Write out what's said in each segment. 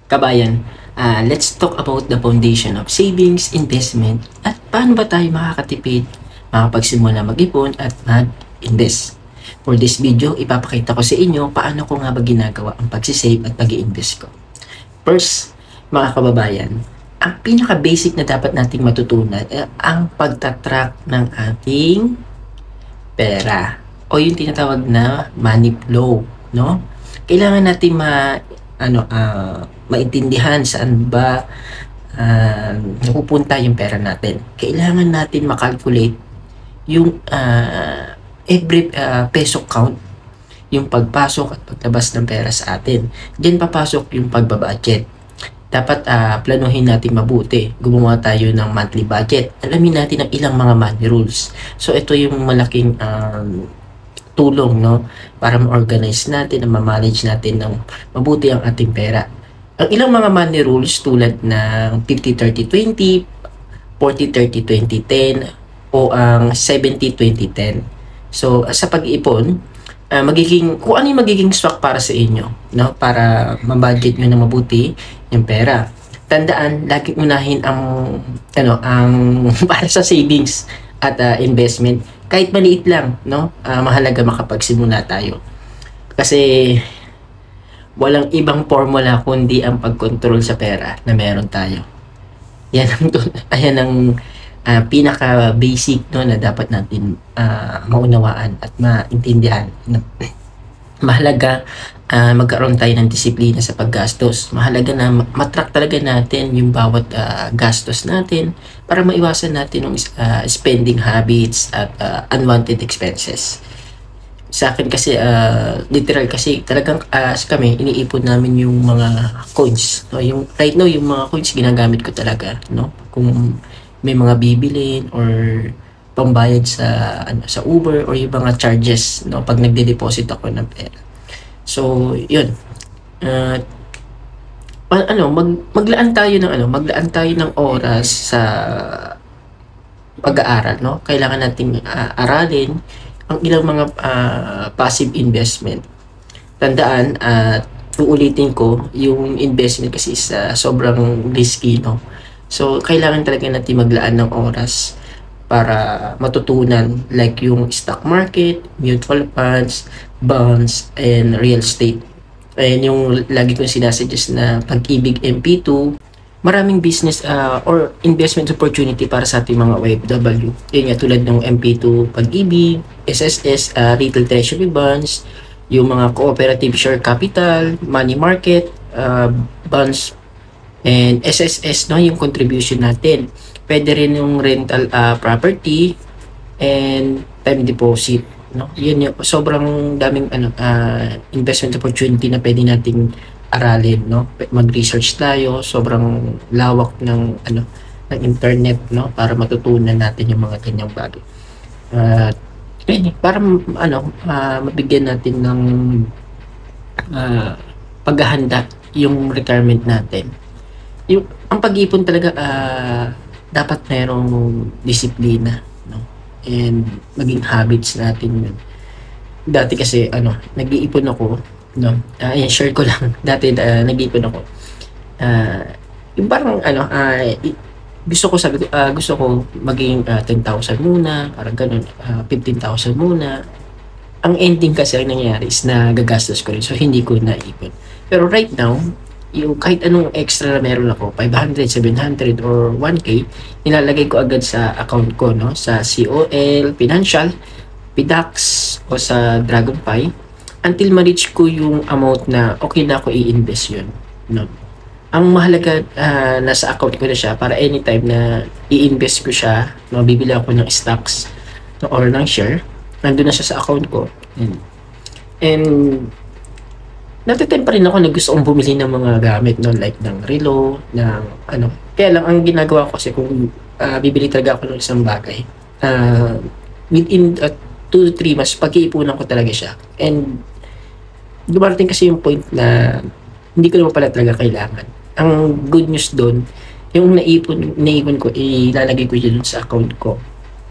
Kabayan, let's talk about the foundation of savings, investment, at paano ba tayo makakatipid, makapagsimula mag-ipon at mag-invest. For this video, ipapakita ko sa inyo paano ko nga ba ginagawa ang pagsisave at pag-i-invest ko. First, mga kababayan, ang pinaka-basic na dapat nating matutunan ay ang pagtatrack ng ating pera o yung tinatawag na money flow, no? Kailangan natin maintindihan saan ba napupunta yung pera natin. Kailangan natin makalculate yung every peso count, yung pagpasok at paglabas ng pera sa atin. Diyan papasok yung pagbabudget. Dapat planuhin natin mabuti. Gumawa tayo ng monthly budget. Alamin natin ang ilang mga money rules. So ito yung malaking tulong, no, para ma-organize natin, na ma-manage natin ng mabuti ang ating pera. Ang ilang mga money rules tulad ng 50-30-20, 40-30-20-10, o ang 70-20-10. So, sa pag-iipon, kung ano yung magiging swak para sa inyo, no, para ma-budget nyo na mabuti yung pera. Tandaan, laging unahin ang para sa savings at investment. Kahit maliit lang, no, mahalaga makapagsimula tayo. Kasi walang ibang formula kundi ang pagkontrol sa pera na meron tayo. Ayan ang pinaka-basic, no, na dapat natin maunawaan at maintindihan. Mahalaga magkaroon tayo ng disiplina sa paggastos. Mahalaga na matrack talaga natin yung bawat gastos natin para maiwasan natin yung spending habits at unwanted expenses. Sa akin kasi, literal kasi talagang kami, iniipon namin yung mga coins. No? Right now, yung mga coins ginagamit ko talaga. No? Kung may mga bibilin or pambayad sa Uber or yung mga charges, no, pag nagde-deposit ako ng pera. So, yun. Maglaan tayo ng oras sa pag-aaral, no? Kailangan nating aralin ang ilang mga passive investment. Tandaan at uulitin ko, yung investment kasi is sobrang risky, no? So, kailangan talaga natin maglaan ng oras para matutunan, like yung stock market, mutual funds, bonds, and real estate. And yung lagi kong sinasuggest na Pag-ibig MP2, maraming business or investment opportunity para sa ating mga OFW. Yun nga, tulad ng MP2 Pag-ibig, SSS, Retail Treasury Bonds, yung mga cooperative share capital, money market, bonds, and SSS, no, yung contribution natin. Pwede rin yung rental property and time deposit, no. Yun yung sobrang daming investment opportunity na pwede nating aralin, no. Mag-research tayo, sobrang lawak ng ng internet, no, para matutunan natin yung mga ganyang bagay. Para mabigyan natin ng paghahanda yung retirement natin. Ang pag-ipon talaga dapat merong disiplina, no? And maging habits natin yun. Dati kasi nag-iipon ako, no? Share ko lang. Dati nag-iipon ako. Yung parang gusto ko maging 10,000 muna, parang ganun, 15,000 muna. Ang ending kasi ang nangyayari is nagagastos ko rin, so hindi ko naipon. Pero right now, yung kahit anong extra na meron ako, 500, 700, or 1K, nilalagay ko agad sa account ko, no? Sa COL, Financial, PDAX, o sa DragonFi, until ma-reach ko yung amount na okay na ako i-invest yun, no? Ang mahalaga, nasa account ko na siya para anytime na i-invest ko siya, no, bibili ako ng stocks, no, or ng share, nandun na siya sa account ko. And natitempa rin ako na gusto kong bumili ng mga gamit, no, like ng relo, ng Kaya lang, ang ginagawa ko kasi kung bibili talaga ako ng isang bagay, within 2 to 3 months, pag-iipunan ko talaga siya. And dumarating kasi yung point na hindi ko naman pala talaga kailangan. Ang good news doon, yung naipon ko, ilalagay ko yun sa account ko,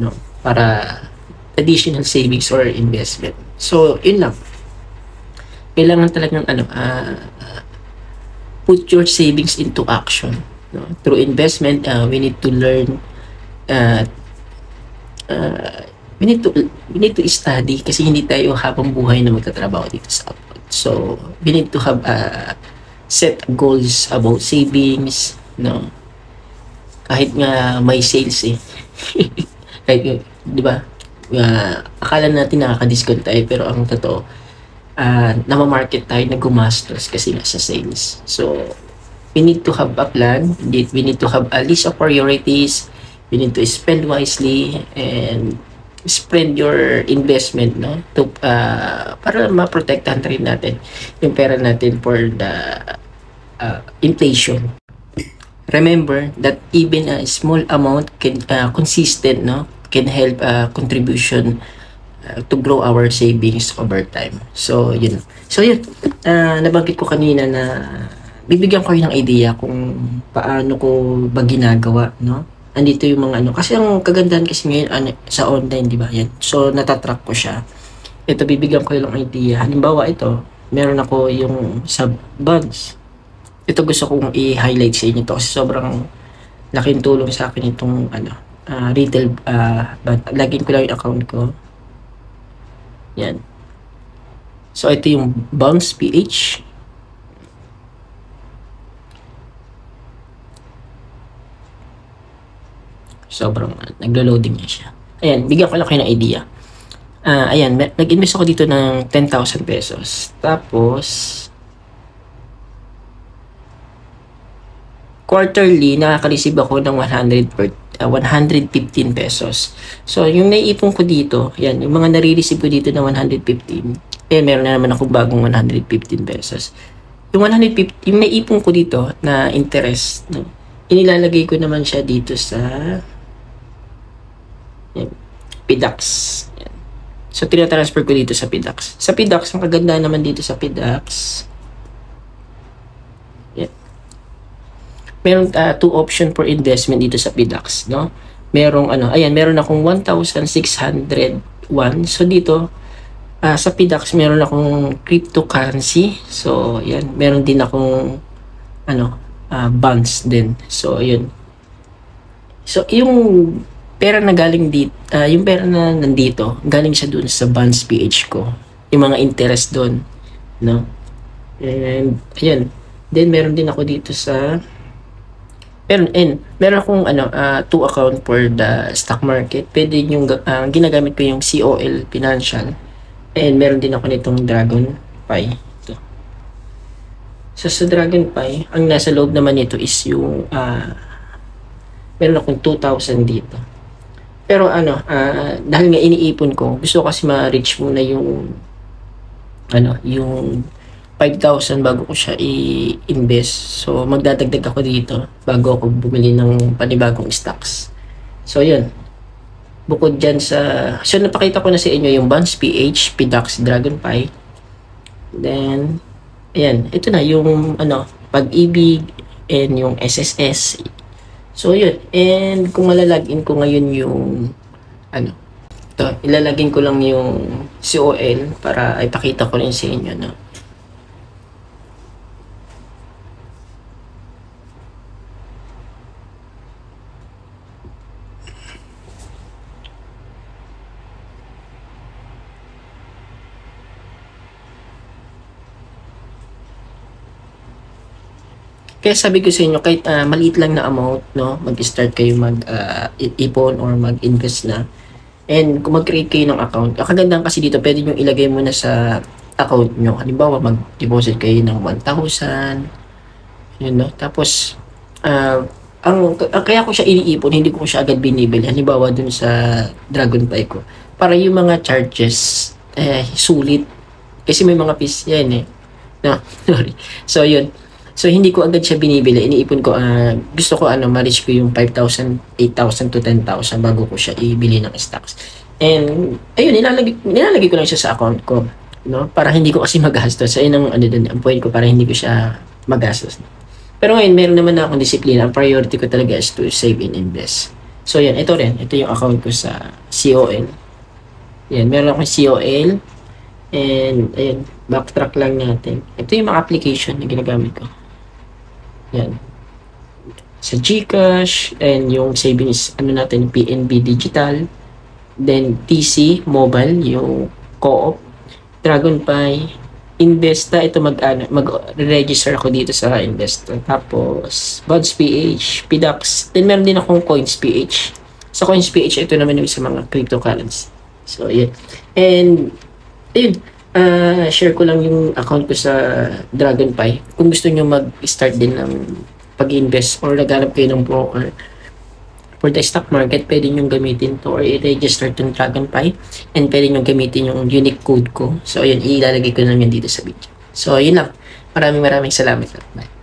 no, para additional savings or investment. So, yun lang. Kailangan talagang put your savings into action. No? Through investment, we need to learn, uh, uh, we need to study kasi hindi tayo habang buhay na magtatrabaho dito sa abroad. So, we need to have set goals about savings, no? Kahit nga may sales eh. Kahit, di ba? Akala natin nakaka-discount tayo pero ang totoo, namamarket tayo na gumastos kasi nga sa sales. So, we need to have a plan. We need to have a list of priorities. We need to spend wisely and spread your investment, no, to para ma-protectan rin natin yung pera natin for the inflation. Remember that even a small amount can consistent, no, can help contribution to grow our savings over time. So yun, nabanggit ko kanina na bibigyan ko kayo ng idea kung paano ko ba ginagawa, no. Andito yung mga kasi ang kagandahan kasi ngayon sa online, di ba? Yan. So natatrack ko siya. Ito, bibigyan ko yung idea. Halimbawa ito, meron ako yung sa bonds. Ito gusto kong i-highlight sa inyo to kasi sobrang laking tulong sa akin itong retail bond. Lagyan ko lang yung account ko. Yan. So ito yung bonds PH. Sobrang naglo-loading niya siya. Ayan, bigyan ko lang kayo ng idea. Ayan, nag-invest ako dito ng 10,000 pesos. Tapos, quarterly, nakaka-receive ako ng 115 pesos. So, yung naiipon ko dito, ayan, yung mga nare-receive ko dito na 115, meron na naman akong bagong 115 pesos. Yung 150, yung naiipon ko dito na interest, no, inilalagay ko naman siya dito sa PDAX. Yan. So, tinatransfer ko dito sa PDAX. Sa PDAX, ang kaganda naman dito sa PDAX, yan. Meron two option for investment dito sa PDAX, no? Merong ayan, meron akong 1,601. So, dito, sa PDAX, meron akong cryptocurrency. So, yan. Meron din akong, bonds din. So, yun. So, yung pera na galing dito, yung pera na nandito, galing siya dun sa bonds PH ko. Yung mga interest dun, no? And, ayan. Then, meron din ako dito sa, meron akong, two account for the stock market. Pwede yung, ginagamit ko yung COL Financial. And, meron din ako nitong DragonFi. So, sa DragonFi, ang nasa loob naman nito is yung, meron akong 2,000 dito. Pero dahil nga iniipon ko, gusto ko kasi ma-reach muna yung, yung 5,000 bago ko siya i-invest. So, magdadagdag ako dito bago ako bumili ng panibagong stocks. So, yun. Bukod dyan so, napakita ko na sa inyo yung bonds PH, PDAX, DragonFi. Then, ayan, ito na yung Pag-ibig and yung SSS. So yun, and kung malalagin ko ngayon yung ito, ilalagin ko lang yung COL para ipakita ko rin sa inyo, no. Kaya sabi ko sa inyo, kahit maliit lang na amount, no, mag-start kayo mag-ipon or mag-invest na. And kung mag-create kayo ng account, kagandang kasi dito, pwede nyo ilagay mo na sa account nyo. Halimbawa, mag-deposit kayo ng 1,000. Yun, no? Tapos, kaya ko siya iniipon, hindi ko siya agad binibili. Halimbawa, dun sa DragonFi ko. Para yung mga charges, sulit. Kasi may mga fees yan eh. No, sorry. So, yun. So, hindi ko agad siya binibili. Iniipon ko, gusto ko, ma-reach ko yung 5,000, 8,000 to 10,000 bago ko siya ibili ng stocks. And, ayun, nilalagay ko lang siya sa account ko, no? Para hindi ko kasi magastos. Ayun ang point ko, para hindi ko siya magastos. Pero ngayon, meron naman na akong disiplina. Ang priority ko talaga is to save and invest. So, yan, ito rin. Ito yung account ko sa COL. Yan, meron akong COL. And, ayun, backtrack lang natin. Ito yung mga application na ginagamit ko. Yan. Sa GCash, and yung savings, ano natin, PNB Digital, then TC Mobile, yung Co-op, DragonPie, Investa, ito mag-register ako dito sa Investa. Tapos, Buds PH, PDAX, then meron din akong Coins PH. Sa Coins PH, ito naman yung sa mga cryptocurrency. So, yeah. And, ayun, share ko lang yung account ko sa DragonPie. Kung gusto nyo mag-start din ng pag-invest or naghanap kayo ng broker for the stock market, pwede nyo gamitin to or i-register itong DragonPie, and pwede nyo gamitin yung unique code ko. So, ayun, ilalagay ko lang yun dito sa video. So, yun lang. Maraming salamat. Bye.